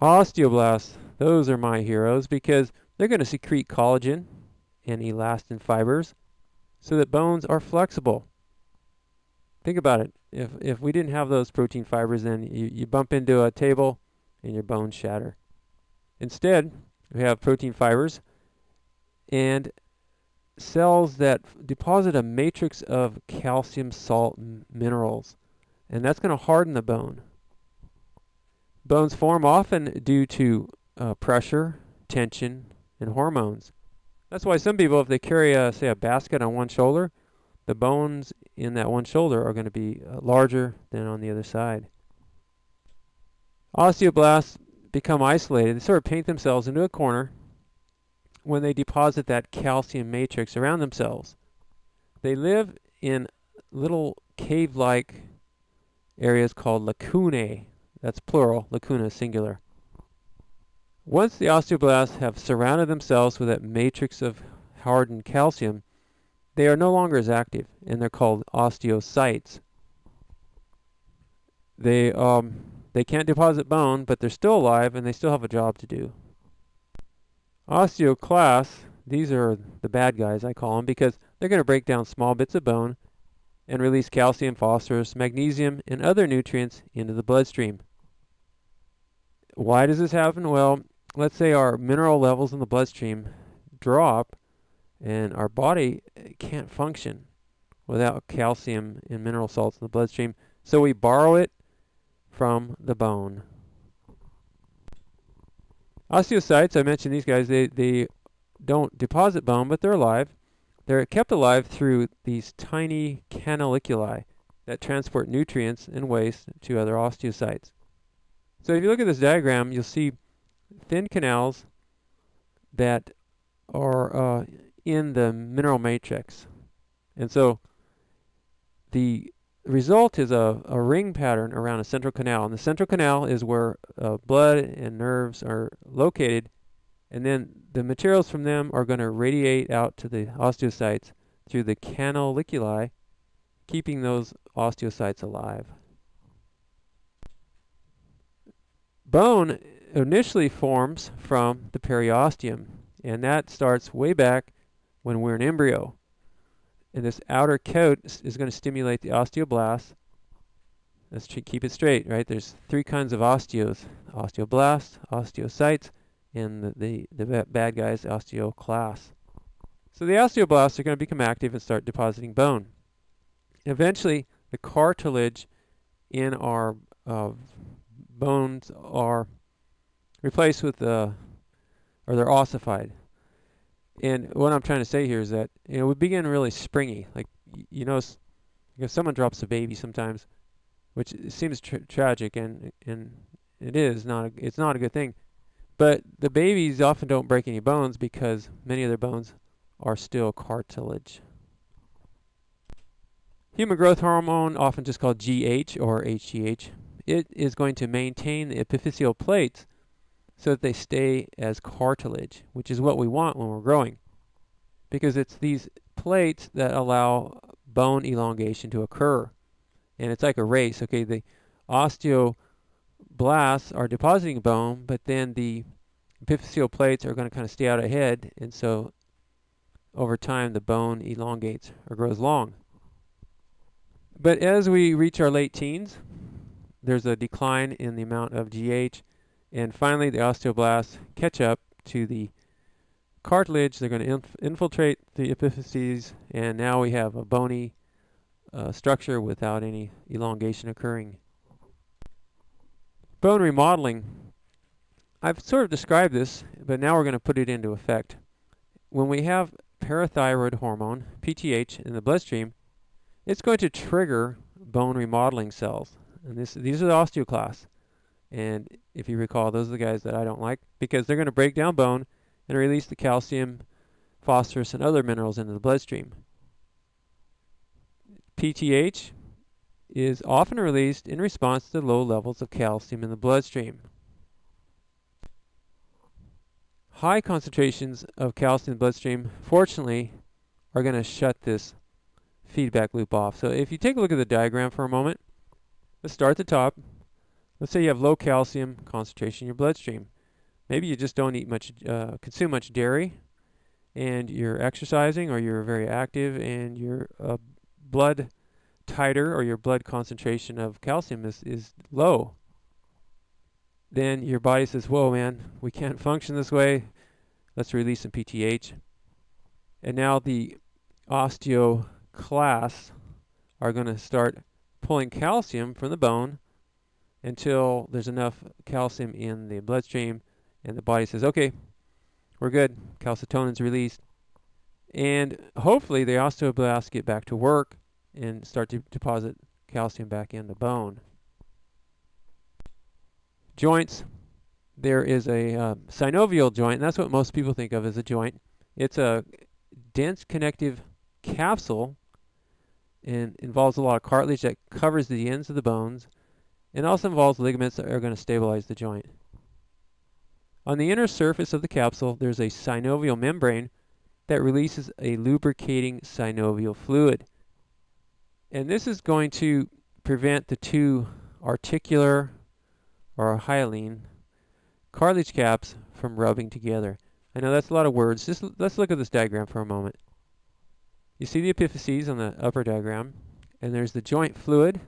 Osteoblasts, those are my heroes because they're going to secrete collagen and elastin fibers so that bones are flexible. Think about it. If we didn't have those protein fibers, then you bump into a table and your bones shatter. Instead, we have protein fibers and cells that deposit a matrix of calcium, salt, and minerals, and that's going to harden the bone. Bones form often due to pressure, tension, and hormones. That's why some people, if they carry, say, a basket on one shoulder, the bones in that one shoulder are going to be larger than on the other side. Osteoblasts become isolated. They sort of paint themselves into a corner when they deposit that calcium matrix around themselves. They live in little cave-like areas called lacunae. That's plural, lacuna singular. Once the osteoblasts have surrounded themselves with that matrix of hardened calcium, they are no longer as active, and they're called osteocytes. They can't deposit bone, but they're still alive, and they still have a job to do. Osteoclasts, these are the bad guys, I call them, because they're going to break down small bits of bone and release calcium, phosphorus, magnesium, and other nutrients into the bloodstream. Why does this happen? Well, let's say our mineral levels in the bloodstream drop and our body can't function without calcium and mineral salts in the bloodstream, so we borrow it from the bone. Osteocytes, I mentioned these guys, they don't deposit bone, but they're alive. They're kept alive through these tiny canaliculi that transport nutrients and waste to other osteocytes. So if you look at this diagram, you'll see thin canals that are in the mineral matrix. And so the result is a ring pattern around a central canal. And the central canal is where blood and nerves are located. And then the materials from them are going to radiate out to the osteocytes through the canaliculi, keeping those osteocytes alive. Bone initially forms from the periosteum, and that starts way back when we're an embryo. And this outer coat is going to stimulate the osteoblasts. Let's keep it straight, right? There's three kinds of osteos: osteoblasts, osteocytes, and the bad guys, osteoclasts. So the osteoblasts are going to become active and start depositing bone. Eventually, the cartilage in our bones are replaced with, or they're ossified. And what I'm trying to say here is that, we begin really springy. Like, if someone drops a baby sometimes, which seems tragic, and it is not, it's not a good thing. But the babies often don't break any bones because many of their bones are still cartilage. Human growth hormone, often just called GH or HGH, it is going to maintain the epiphyseal plates so that they stay as cartilage, which is what we want when we're growing, because it's these plates that allow bone elongation to occur. And it's like a race. Okay, the osteoblasts are depositing bone, but then the epiphyseal plates are going to kind of stay out ahead, and so over time the bone elongates or grows long. But as we reach our late teens, there's a decline in the amount of GH, and finally the osteoblasts catch up to the cartilage. They're going to infiltrate the epiphyses, and now we have a bony structure without any elongation occurring. Bone remodeling. I've sort of described this, but now we're going to put it into effect. When we have parathyroid hormone, PTH, in the bloodstream, it's going to trigger bone remodeling cells. And these are the osteoclasts. And if you recall, those are the guys that I don't like, because they're going to break down bone and release the calcium, phosphorus, and other minerals into the bloodstream. PTH is often released in response to low levels of calcium in the bloodstream. High concentrations of calcium in the bloodstream, fortunately, are going to shut this feedback loop off. So if you take a look at the diagram for a moment, let's start at the top. Let's say you have low calcium concentration in your bloodstream. Maybe you just don't eat much, consume much dairy, and you're exercising, or you're very active, and your blood titer, or your blood concentration of calcium is low. Then your body says, whoa man, we can't function this way, let's release some PTH. And now the osteoclasts are going to start pulling calcium from the bone until there's enough calcium in the bloodstream, and the body says, okay, we're good, calcitonin's released, and hopefully the osteoblasts get back to work and start to deposit calcium back in the bone. Joints. There is a synovial joint, and that's what most people think of as a joint. It's a dense connective capsule and involves a lot of cartilage that covers the ends of the bones, and also involves ligaments that are going to stabilize the joint. On the inner surface of the capsule, there's a synovial membrane that releases a lubricating synovial fluid. And this is going to prevent the two articular or hyaline cartilage caps from rubbing together. I know that's a lot of words. Just let's look at this diagram for a moment. You see the epiphyses on the upper diagram, and there's the joint fluid,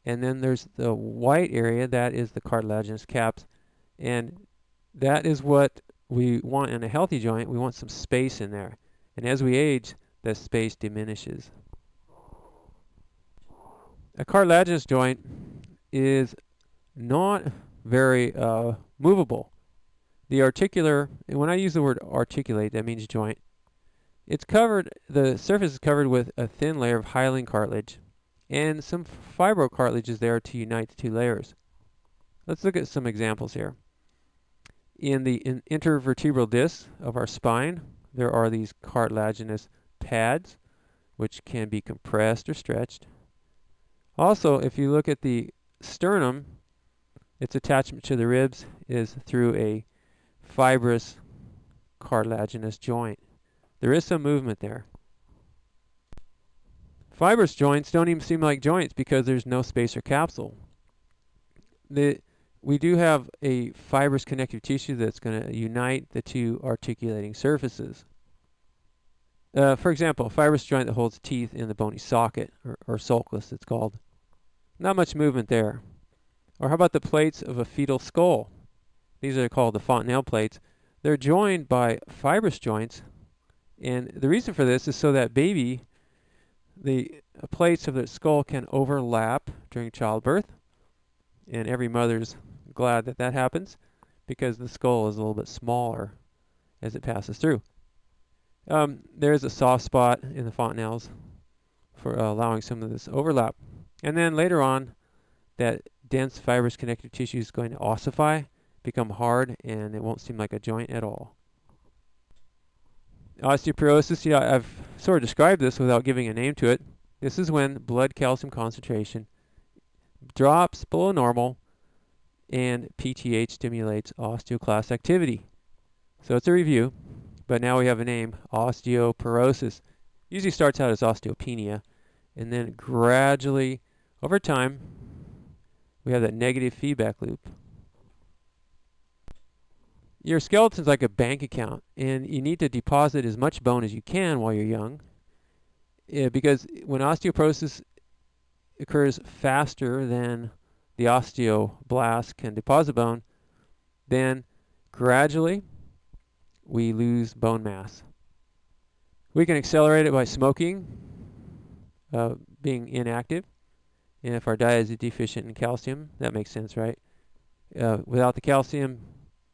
and then there's the white area, that is the cartilaginous caps, and that is what we want in a healthy joint. We want some space in there, and as we age, that space diminishes. A cartilaginous joint is not very movable. The articular, and when I use the word articulate, that means joint. It's covered, the surface is covered with a thin layer of hyaline cartilage, and some fibrocartilage is there to unite the two layers. Let's look at some examples here. In the intervertebral disc of our spine, there are these cartilaginous pads, which can be compressed or stretched. Also, if you look at the sternum, its attachment to the ribs is through a fibrous cartilaginous joint. There is some movement there. Fibrous joints don't even seem like joints because there's no spacer capsule. We do have a fibrous connective tissue that's going to unite the two articulating surfaces. For example, a fibrous joint that holds teeth in the bony socket, or sulcus it's called. Not much movement there. Or how about the plates of a fetal skull? These are called the fontanelle plates. They're joined by fibrous joints, and the reason for this is so that the plates of the skull can overlap during childbirth, and every mother's glad that that happens because the skull is a little bit smaller as it passes through. There's a soft spot in the fontanelles for allowing some of this overlap. And then later on, that dense fibrous connective tissue is going to ossify, become hard, and it won't seem like a joint at all. Osteoporosis, I've sort of described this without giving a name to it. This is when blood calcium concentration drops below normal and PTH stimulates osteoclast activity. So it's a review, but now we have a name, osteoporosis. Usually starts out as osteopenia, and then gradually, over time, we have that negative feedback loop. Your skeleton's like a bank account, and you need to deposit as much bone as you can while you're young, because when osteoporosis occurs faster than the osteoblast can deposit bone, then gradually we lose bone mass. We can accelerate it by smoking, being inactive, and if our diet is deficient in calcium, that makes sense, right? Without the calcium,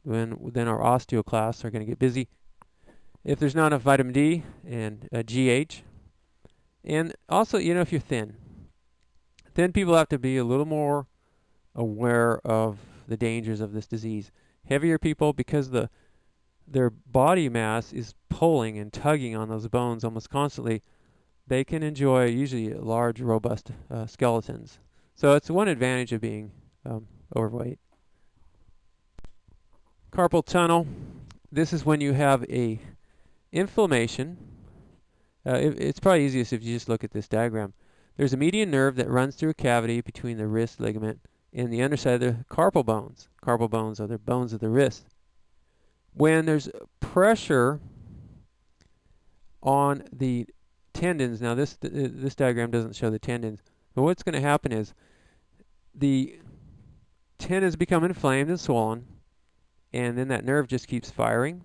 then our osteoclasts are going to get busy. If there's not enough vitamin D and GH, and also, if you're thin people have to be a little more aware of the dangers of this disease. Heavier people, because their body mass is pulling and tugging on those bones almost constantly, they can enjoy usually large, robust skeletons. So it's one advantage of being overweight. Carpal tunnel. This is when you have a inflammation. It's probably easiest if you just look at this diagram. There's a median nerve that runs through a cavity between the wrist ligament and the underside of the carpal bones. Carpal bones are the bones of the wrist. When there's pressure on the tendons, now this diagram doesn't show the tendons, but what's going to happen is the tendons become inflamed and swollen, and then that nerve just keeps firing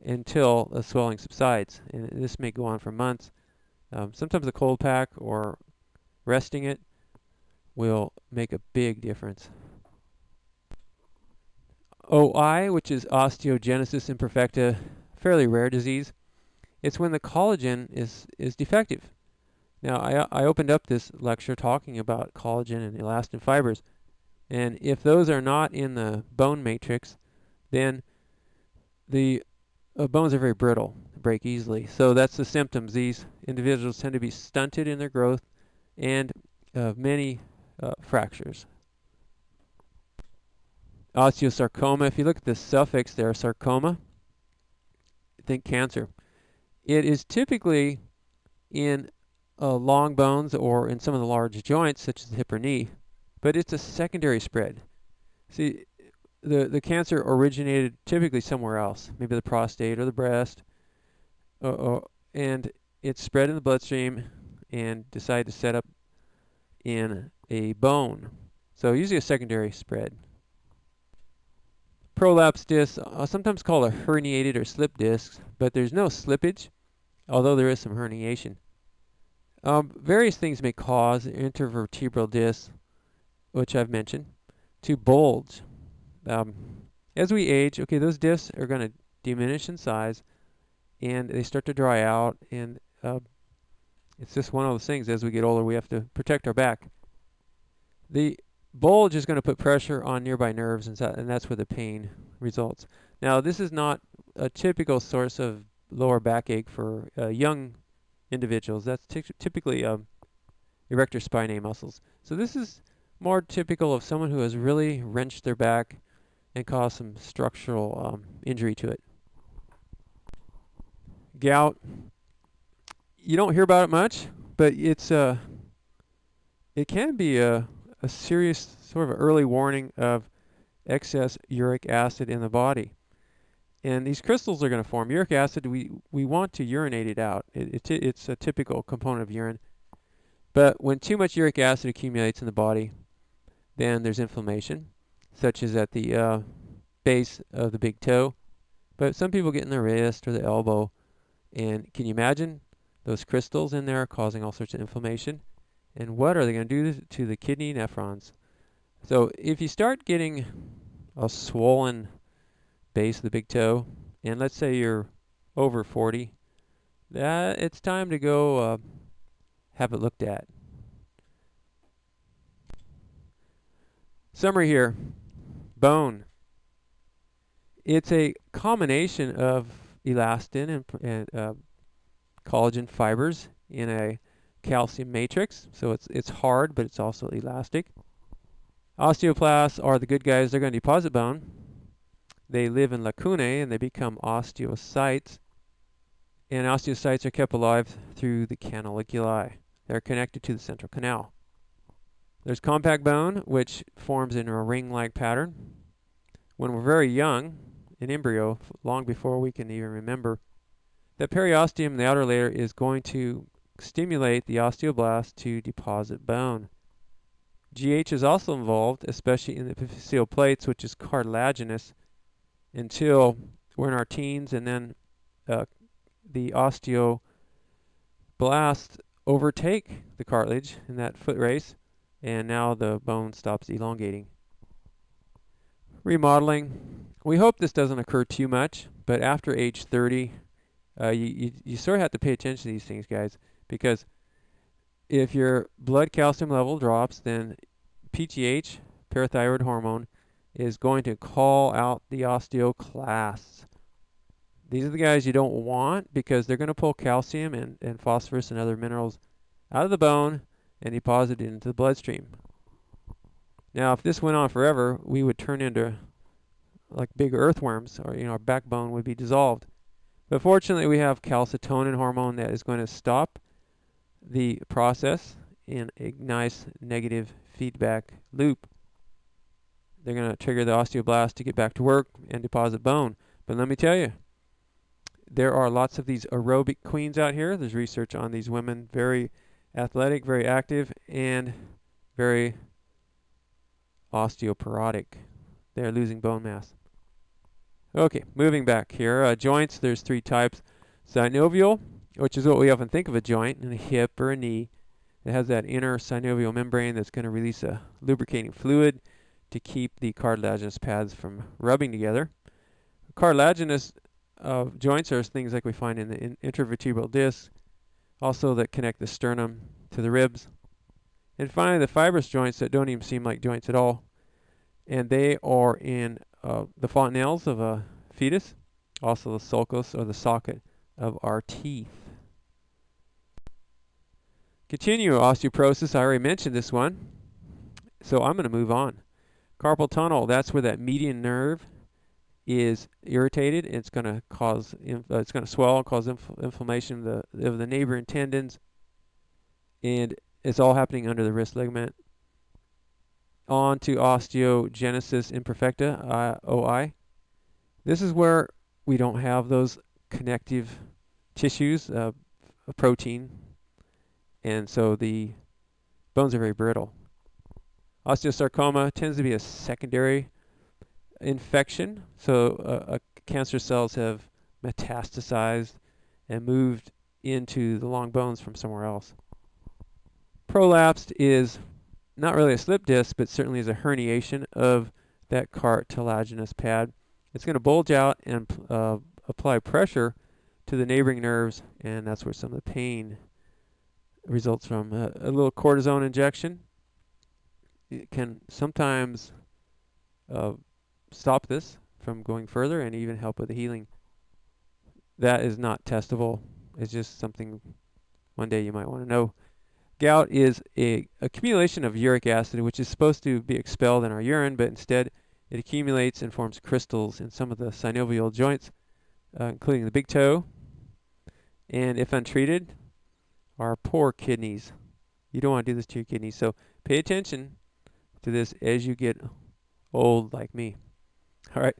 until the swelling subsides. And this may go on for months. Sometimes a cold pack or resting it will make a big difference. OI, which is osteogenesis imperfecta, fairly rare disease. It's when the collagen is defective. Now, I opened up this lecture talking about collagen and elastin fibers, and if those are not in the bone matrix, then the bones are very brittle, break easily. So that's the symptoms. These individuals tend to be stunted in their growth and many fractures. Osteosarcoma, if you look at the suffix there, sarcoma, think cancer. It is typically in long bones or in some of the large joints, such as the hip or knee, but it's a secondary spread. See, the cancer originated typically somewhere else, maybe the prostate or the breast, and it spread in the bloodstream and decided to set up in a bone. So usually a secondary spread. Prolapse discs, sometimes called a herniated or slip disc, but there's no slippage, although there is some herniation. Various things may cause intervertebral discs, which I've mentioned, to bulge. As we age, okay, those discs are going to diminish in size, and they start to dry out, and it's just one of those things. As we get older, we have to protect our back. The bulge is going to put pressure on nearby nerves, and that's where the pain results. Now, this is not a typical source of lower backache for young individuals. That's typically erector spinae muscles. So this is more typical of someone who has really wrenched their back and caused some structural injury to it. Gout, you don't hear about it much, but it can be a serious sort of early warning of excess uric acid in the body. And these crystals are going to form. Uric acid, we want to urinate it out. It's a typical component of urine. But when too much uric acid accumulates in the body, then there's inflammation, such as at the base of the big toe. But some people get in the wrist or the elbow. And can you imagine those crystals in there causing all sorts of inflammation? And what are they going to do to the kidney nephrons? So if you start getting a swollen base of the big toe, and let's say you're over 40, it's time to go have it looked at. Summary here. Bone. It's a combination of elastin and collagen fibers in a calcium matrix. So it's hard, but it's also elastic. Osteoclasts are the good guys. They're going to deposit bone. They live in lacunae, and they become osteocytes. And osteocytes are kept alive through the canaliculi. They're connected to the central canal. There's compact bone, which forms in a ring-like pattern. When we're very young, in embryo, long before we can even remember, the periosteum, the outer layer, is going to stimulate the osteoblast to deposit bone. GH is also involved, especially in the epiphyseal plates, which is cartilaginous, until we're in our teens, and then the osteoblasts overtake the cartilage in that foot race, and now the bone stops elongating. Remodeling. We hope this doesn't occur too much, but after age 30, you sort of have to pay attention to these things, guys, because if your blood calcium level drops, then PTH, parathyroid hormone, is going to call out the osteoclasts. These are the guys you don't want because they're going to pull calcium and phosphorus and other minerals out of the bone and deposit it into the bloodstream. Now, if this went on forever, we would turn into like big earthworms, or our backbone would be dissolved. But fortunately, we have calcitonin hormone that is going to stop the process in a nice negative feedback loop. they're going to trigger the osteoblast to get back to work and deposit bone. But let me tell you, there are lots of these aerobic queens out here. There's research on these women, very athletic, very active, and very osteoporotic. They're losing bone mass. Okay, moving back here. Joints, there's three types. Synovial, which is what we often think of a joint, in a hip or a knee. It has that inner synovial membrane that's going to release a lubricating fluid to keep the cartilaginous pads from rubbing together. Cartilaginous joints are things like we find in the intervertebral disc, also that connect the sternum to the ribs. And finally, the fibrous joints that don't even seem like joints at all, and they are in the fontanelles of a fetus, also the sulcus or the socket of our teeth. Continue osteoporosis. I already mentioned this one, so I'm going to move on. Carpal tunnel, that's where that median nerve is irritated. It's going to cause, it's going to swell and cause inflammation of the neighboring tendons, and it's all happening under the wrist ligament. On to osteogenesis imperfecta, OI. This is where we don't have those connective tissues, a protein, and so the bones are very brittle. Osteosarcoma tends to be a secondary infection, so cancer cells have metastasized and moved into the long bones from somewhere else. Prolapsed is not really a slip disc, but certainly is a herniation of that cartilaginous pad. It's going to bulge out and apply pressure to the neighboring nerves, and that's where some of the pain results from. A little cortisone injection, it can sometimes stop this from going further and even help with the healing. That is not testable. It's just something one day you might want to know. Gout is a accumulation of uric acid, which is supposed to be expelled in our urine, but instead it accumulates and forms crystals in some of the synovial joints, including the big toe, and if untreated, our poor kidneys. You don't want to do this to your kidneys, so pay attention to this as you get old like me. All right.